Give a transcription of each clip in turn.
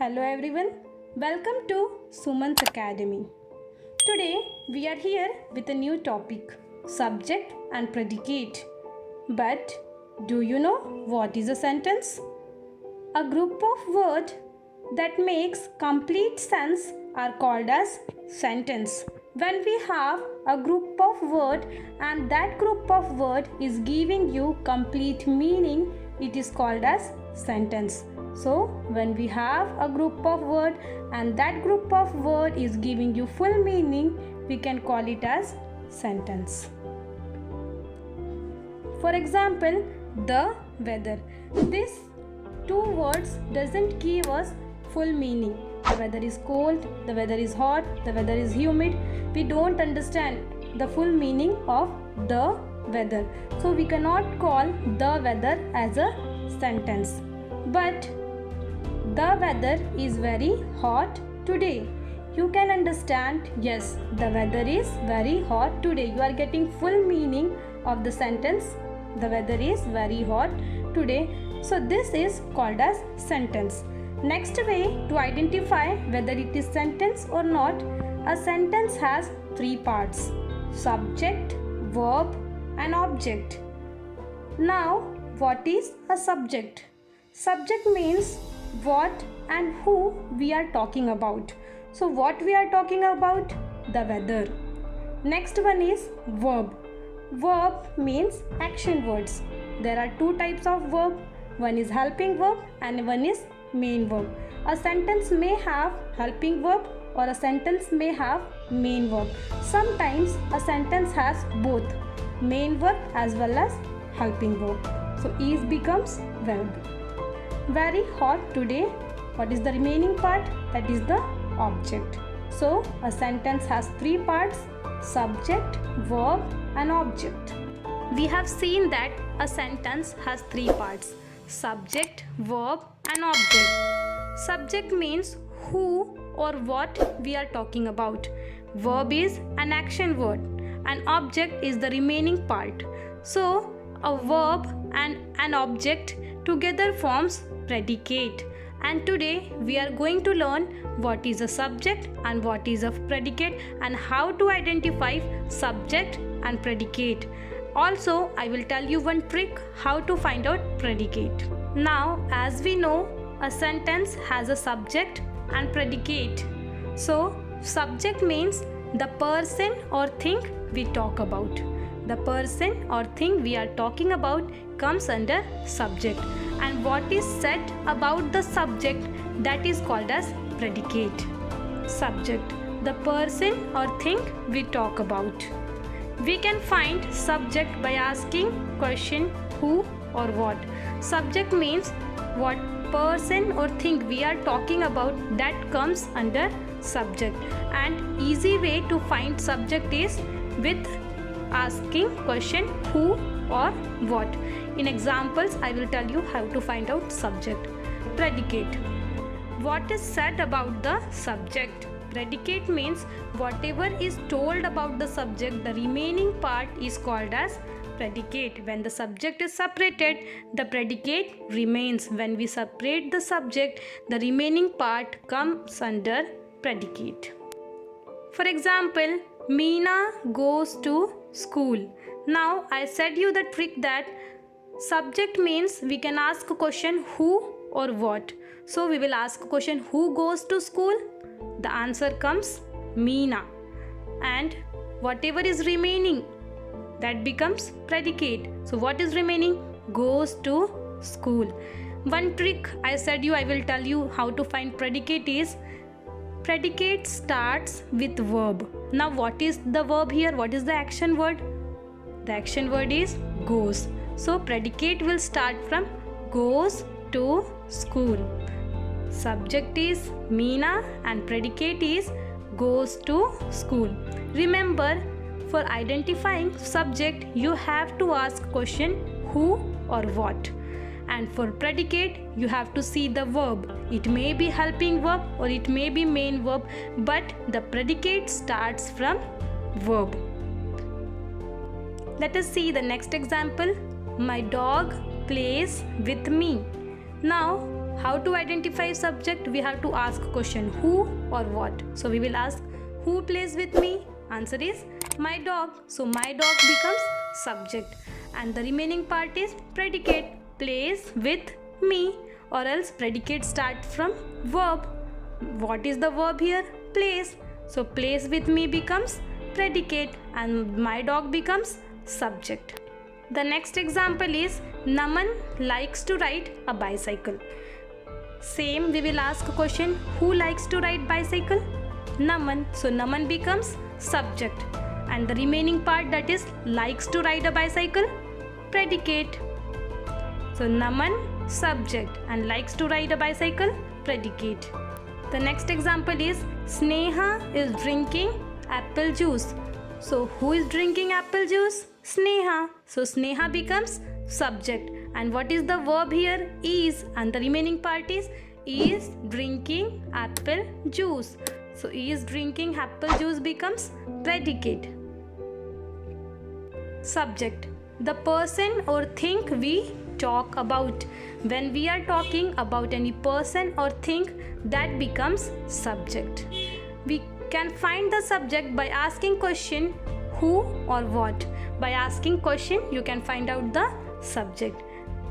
Hello everyone, welcome to Suman's Academy. Today we are here with a new topic, subject and predicate. But do you know what is a sentence? A group of words that makes complete sense are called as sentence. When we have a group of words and that group of words is giving you complete meaning, it is called as sentence. So when we have a group of words and that group of words is giving you full meaning, we can call it as sentence. For example, the weather. These two words doesn't give us full meaning. The weather is cold, the weather is hot, the weather is humid. We don't understand the full meaning of the weather. So we cannot call the weather as a sentence. But the weather is very hot today. You can understand, yes, the weather is very hot today. You are getting full meaning of the sentence. The weather is very hot today. So this is called as sentence. Next way to identify whether it is sentence or not, a sentence has three parts: subject, verb and object. Now, what is a subject? Subject means what and who we are talking about. So what we are talking about? The weather. Next one is verb. Verb means action words. There are two types of verb. One is helping verb and one is main verb. A sentence may have helping verb or a sentence may have main verb. Sometimes a sentence has both main verb as well as helping verb. So is becomes verb. Very hot today. What is the remaining part? That is the object. So a sentence has three parts: subject, verb and object. We have seen that a sentence has three parts: subject, verb and object. Subject means who or what we are talking about. Verb is an action word and object is the remaining part. So a verb and an object together forms predicate. And today we are going to learn what is a subject and what is a predicate and how to identify subject and predicate. Also, I will tell you one trick how to find out predicate. Now, as we know, a sentence has a subject and predicate. So, subject means the person or thing we talk about. The person or thing we are talking about comes under subject, and what is said about the subject, that is called as predicate. Subject, the person or thing we talk about. We can find subject by asking question who or what. Subject means what person or thing we are talking about, that comes under subject, and easy way to find subject is with asking question who or what. In examples, I will tell you how to find out subject. Predicate. What is said about the subject? Predicate means whatever is told about the subject, the remaining part is called as predicate. When the subject is separated, the predicate remains. When we separate the subject, the remaining part comes under predicate. For example, Meena goes to school. Now I said you the trick that subject means we can ask a question who or what. So we will ask a question who goes to school. The answer comes Meena, and whatever is remaining, that becomes predicate. So what is remaining? Goes to school. One trick I said you I will tell you how to find predicate is predicate starts with verb. Now what is the verb here? What is the action word? The action word is goes. So predicate will start from goes to school. Subject is Meena and predicate is goes to school. Remember, for identifying subject, you have to ask question who or what. And for predicate, you have to see the verb. It may be helping verb or it may be main verb, but the predicate starts from verb. Let us see the next example. My dog plays with me. Now, How to identify subject? We have to ask question who or what. So we will ask who plays with me? Answer is my dog. So my dog becomes subject, and the remaining part is predicate, plays with me, or else predicate start from verb. What is the verb here? Plays. So plays with me becomes predicate and my dog becomes subject. The next example is Naman likes to ride a bicycle. Same, we will ask a question who likes to ride bicycle? Naman. So Naman becomes subject, and the remaining part, that is likes to ride a bicycle, predicate. So Naman subject and likes to ride a bicycle, predicate. The next example is Sneha is drinking apple juice. So who is drinking apple juice? Sneha. So Sneha becomes subject, and what is the verb here? Is, and the remaining part is drinking apple juice. So is drinking apple juice becomes predicate. Subject, the person or thing we talk about. When we are talking about any person or thing, that becomes subject. We can find the subject by asking question who or what. By asking question, you can find out the subject.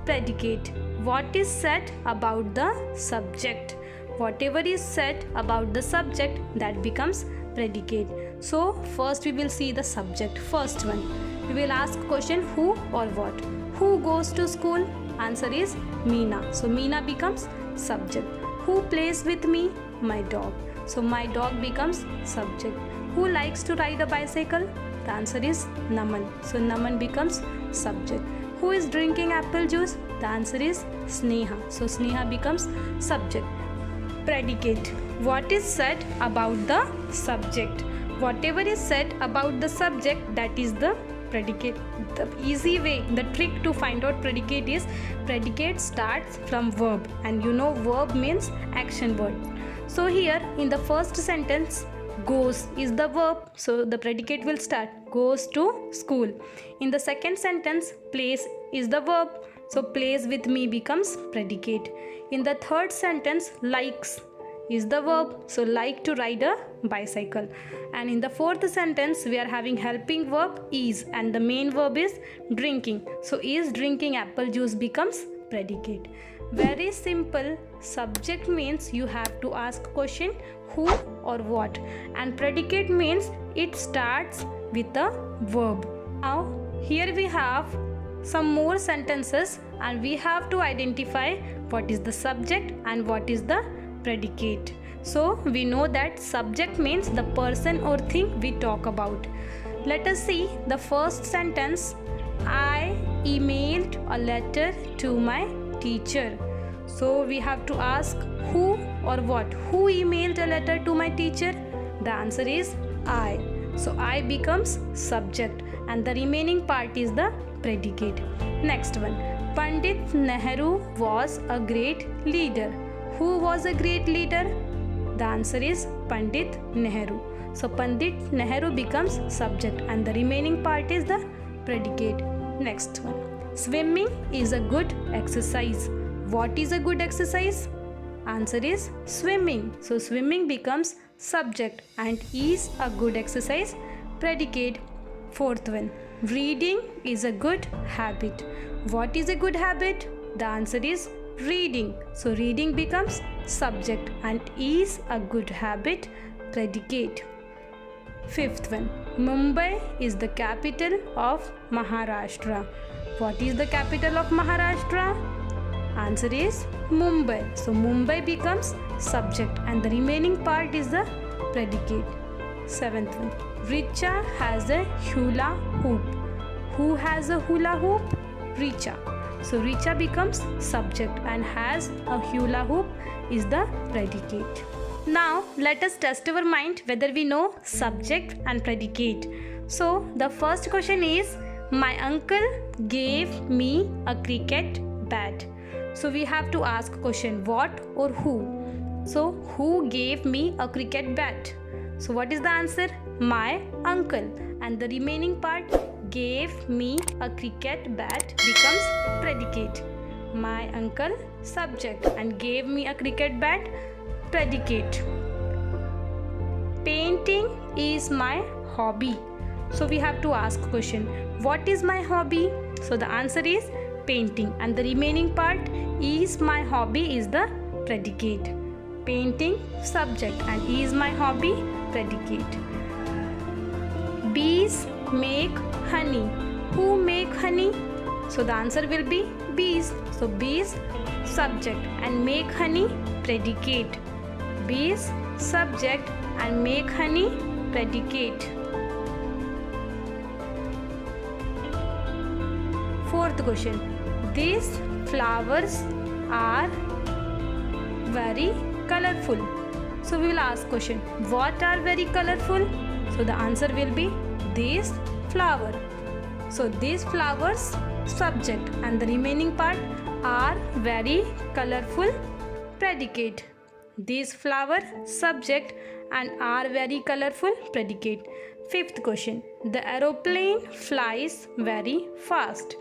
Predicate, what is said about the subject. Whatever is said about the subject, that becomes predicate. So first we will see the subject. First one, we will ask question who or what. Who goes to school? Answer is Meena. So Meena becomes subject. Who plays with me? My dog. So my dog becomes subject. Who likes to ride a bicycle? The answer is Naman. So Naman becomes subject. Who is drinking apple juice? The answer is Sneha. So Sneha becomes subject. Predicate, what is said about the subject. Whatever is said about the subject, that is the predicate. The easy way, the trick to find out predicate is predicate starts from verb, and you know verb means action word. So here in the first sentence, goes is the verb, so the predicate will start goes to school. In the second sentence, plays is the verb, so plays with me becomes predicate. In the third sentence, likes is the verb, so like to ride a bicycle. And in the fourth sentence, we are having helping verb is, and the main verb is drinking, so is drinking apple juice becomes predicate. Very simple. Subject means you have to ask question who or what, and predicate means it starts with a verb. Now here we have some more sentences, and we have to identify what is the subject and what is the predicate. So we know that subject means the person or thing we talk about. Let us see the first sentence. I emailed a letter to my teacher. So we have to ask who or what. Who emailed a letter to my teacher? The answer is I. So I becomes subject, and the remaining part is the predicate. Next one, Pandit Nehru was a great leader. Who was a great leader? The answer is Pandit Nehru. So Pandit Nehru becomes subject, and the remaining part is the predicate. Next one, swimming is a good exercise. What is a good exercise? Answer is swimming. So swimming becomes subject, and is a good exercise, predicate. Fourth one, reading is a good habit. What is a good habit? The answer is reading. So reading becomes subject, and is a good habit, predicate. Fifth one, Mumbai is the capital of Maharashtra. What is the capital of Maharashtra? Answer is Mumbai. So Mumbai becomes subject, and the remaining part is the predicate. Seventh one, Richa has a hula hoop. Who has a hula hoop? Richa. So Richa becomes subject, and has a hula hoop is the predicate. Now let us test our mind whether we know subject and predicate. So the first question is, my uncle gave me a cricket bat. So we have to ask question what or who. So who gave me a cricket bat? So what is the answer? My uncle. And the remaining part, gave me a cricket bat becomes predicate. my uncle, subject, and gave me a cricket bat, predicate. Painting is my hobby. So we have to ask question, what is my hobby? So the answer is painting, and the remaining part is my hobby is the predicate. Painting, subject, and is my hobby, predicate. Bees make honey. Who make honey? So the answer will be bees. So bees, subject, and make honey, predicate. Bees, subject, and make honey, predicate. Fourth question. These flowers are very colorful. So we will ask question, what are very colorful? So the answer will be these flower. So these flowers, subject, and the remaining part are very colorful, predicate. These flower, subject, and are very colorful, predicate. Fifth question. The aeroplane flies very fast.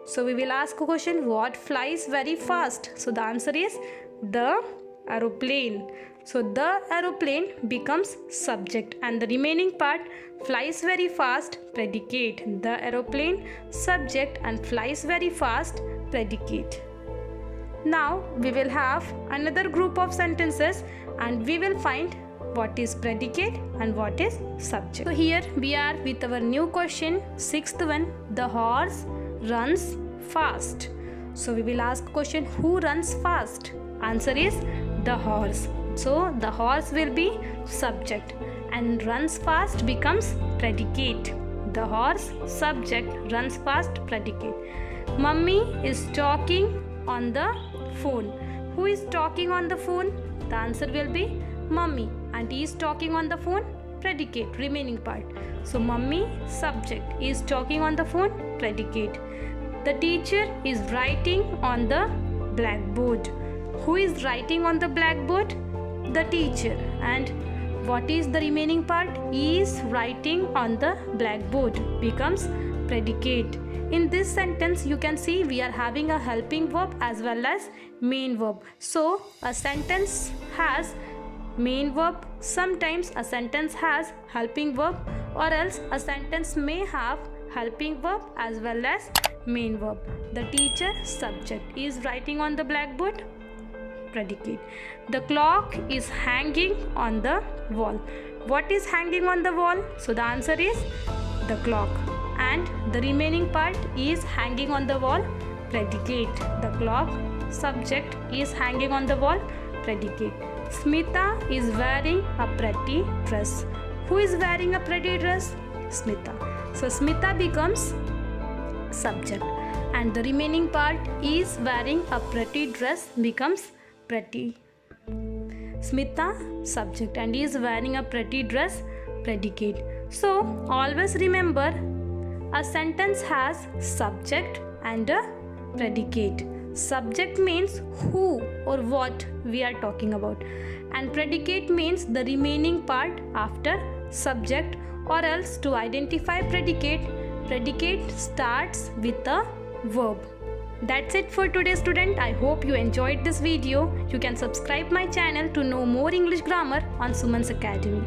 So we will ask a question, what flies very fast? So the answer is the aeroplane. So the aeroplane becomes subject, and the remaining part flies very fast, predicate. The aeroplane, subject, and flies very fast, predicate. Now we will have another group of sentences and we will find what is predicate and what is subject. So here we are with our new question, sixth one. The horse runs fast. So we will ask question, who runs fast? Answer is the horse. So the horse will be subject and runs fast becomes predicate. The horse, subject, runs fast, predicate. Mummy is talking on the phone. Who is talking on the phone? The answer will be mummy, and he is talking on the phone, predicate, remaining part. So mummy, subject, is talking on the phone, predicate. The teacher is writing on the blackboard. Who is writing on the blackboard? The teacher. And what is the remaining part? Is writing on the blackboard becomes predicate. In this sentence you can see we are having a helping verb as well as main verb. So a sentence has main verb, sometimes a sentence has helping verb, or else a sentence may have helping verb as well as main verb. The teacher, subject, is writing on the blackboard, predicate. The clock is hanging on the wall. What is hanging on the wall? So the answer is the clock, and the remaining part is hanging on the wall, predicate. The clock, subject, is hanging on the wall, predicate. Smita is wearing a pretty dress. Who is wearing a pretty dress? Smita. So Smita becomes subject, and the remaining part is wearing a pretty dress becomes pretty. Smita, subject, and is wearing a pretty dress, predicate. So always remember, a sentence has subject and a predicate. Subject means who or what we are talking about, and predicate means the remaining part after subject, or else to identify predicate, predicate starts with a verb. That's it for today, student. I hope you enjoyed this video. You can subscribe my channel to know more English grammar on Suman's Academy.